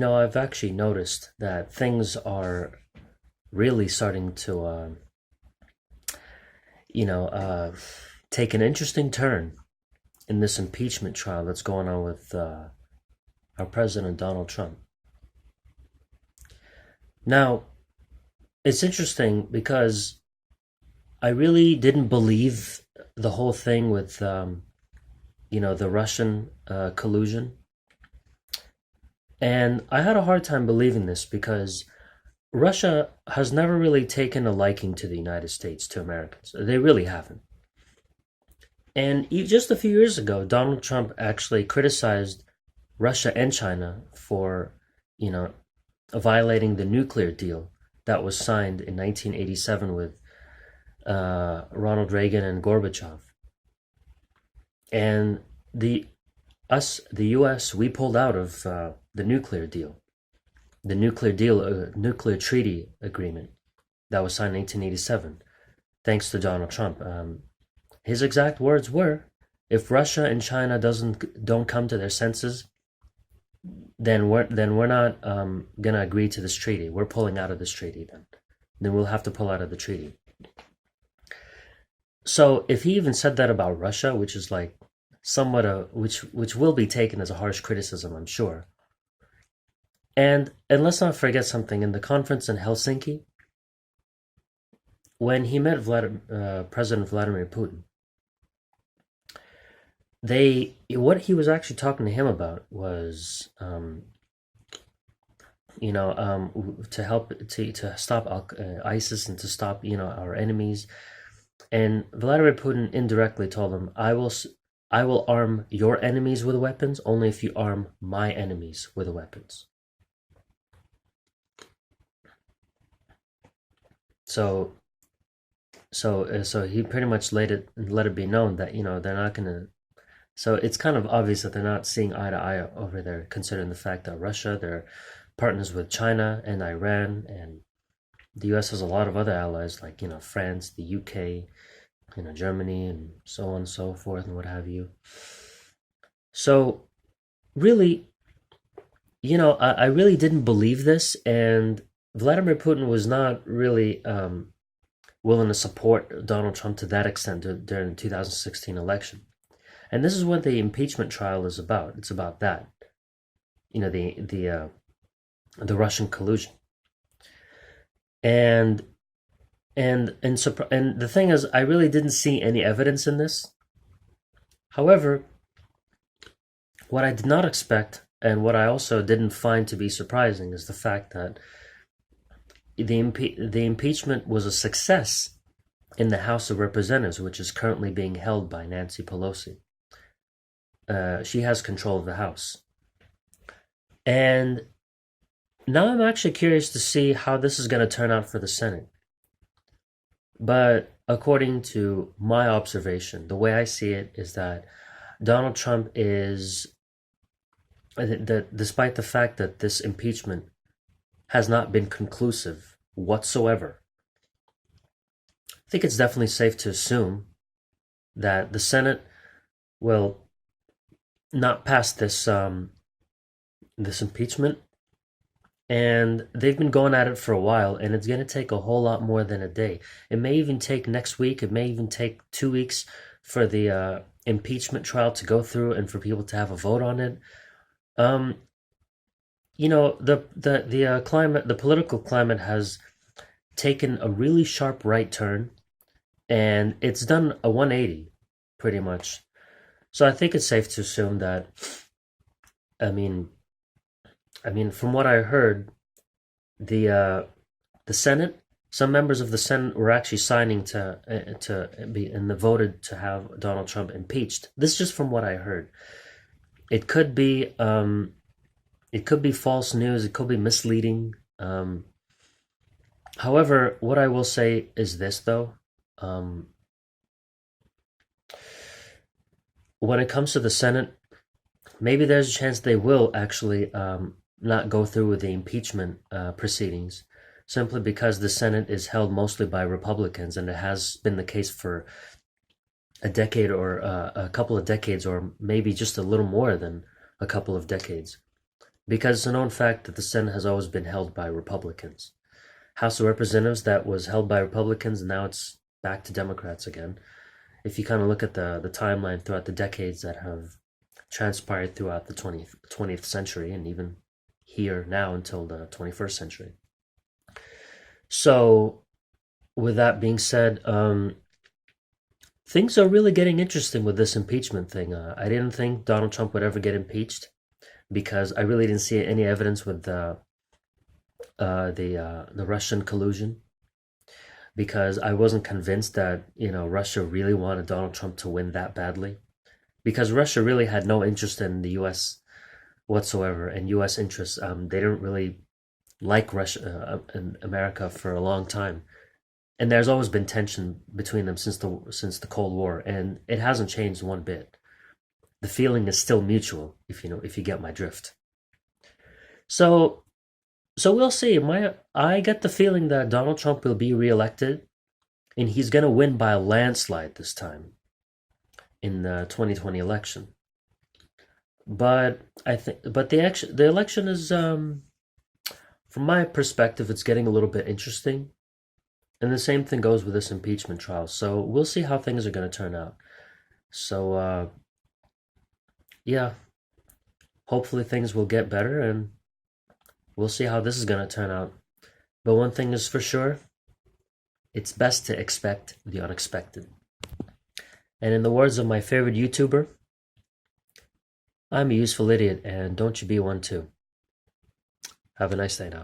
I've actually noticed that things are really starting to, you know, uh, take an interesting turn in this impeachment trial that's going on with our president, Donald Trump. Now, it's interesting because I really didn't believe the whole thing with, the Russian collusion. And I had a hard time believing this because Russia has never really taken a liking to the United States, to Americans. They really haven't. And just a few years ago, Donald Trump actually criticized Russia and China for, you know, violating the nuclear deal that was signed in 1987 with Ronald Reagan and Gorbachev. And the U.S., we pulled out of the nuclear deal, nuclear treaty agreement that was signed in 1987, thanks to Donald Trump. His exact words were, "If Russia and China don't come to their senses, then we're not gonna agree to this treaty. We're pulling out of this treaty. Then we'll have to pull out of the treaty." So if he even said that about Russia, which is like somewhat which will be taken as a harsh criticism, I'm sure. And let's not forget something. In the conference in Helsinki, when he met President Vladimir Putin, what he was actually talking to him about was, to help to stop ISIS and to stop our enemies. And Vladimir Putin indirectly told him, I will arm your enemies with weapons only if you arm my enemies with weapons. So he pretty much let it be known that they're not gonna. So it's kind of obvious that they're not seeing eye to eye over there, considering the fact that Russia, they're partners with China and Iran, and the U.S. has a lot of other allies like France, the UK, Germany, and so on and so forth, and what have you. So really, I really didn't believe this, and Vladimir Putin was not really willing to support Donald Trump to that extent during the 2016 election. And this is what the impeachment trial is about. It's about that, the Russian collusion. And and the thing is, I really didn't see any evidence in this. However, what I did not expect, and what I also didn't find to be surprising, is the fact that the impeachment was a success in the House of Representatives, which is currently being held by Nancy Pelosi. She has control of the House. And now I'm actually curious to see how this is going to turn out for the Senate. But according to my observation, the way I see it is that Donald Trump is, despite the fact that this impeachment has not been conclusive whatsoever, I think it's definitely safe to assume that the Senate will not pass this impeachment. And they've been going at it for a while, and it's going to take a whole lot more than a day. It may even take next week. It may even take 2 weeks for the impeachment trial to go through and for people to have a vote on it. Um, the climate, the political climate has taken a really sharp right turn, and it's done a 180, pretty much. So I think it's safe to assume that, I mean, from what I heard, the Senate, some members of the Senate were actually signing to be and voted to have Donald Trump impeached. This is just from what I heard. It could be false news. It could be misleading. However, what I will say is this, though. When it comes to the Senate, maybe there's a chance they will actually not go through with the impeachment proceedings, simply because the Senate is held mostly by Republicans, and it has been the case for a decade or a couple of decades, or maybe just a little more than a couple of decades. because it's a known fact that the Senate has always been held by Republicans. House of Representatives that was held by Republicans, and now it's back to Democrats again. If you kind of look at the timeline throughout the decades that have transpired throughout the 20th century, and even here now until the 21st century. So, with that being said, things are really getting interesting with this impeachment thing. I didn't think Donald Trump would ever get impeached because I really didn't see any evidence with the Russian collusion. Because I wasn't convinced that Russia really wanted Donald Trump to win that badly. Because Russia really had no interest in the U.S. whatsoever, and U.S. interests. They didn't really like Russia and America for a long time, and there's always been tension between them since the Cold War, and it hasn't changed one bit. The feeling is still mutual, if you get my drift. So we'll see. I get the feeling that Donald Trump will be reelected, and he's gonna win by a landslide this time in the 2020 election. But the election is, from my perspective, it's getting a little bit interesting, and the same thing goes with this impeachment trial. So we'll see how things are going to turn out. So yeah, hopefully things will get better, and we'll see how this is going to turn out. But one thing is for sure, it's best to expect the unexpected. And in the words of my favorite YouTuber, I'm a useful idiot, and don't you be one too. Have a nice day now.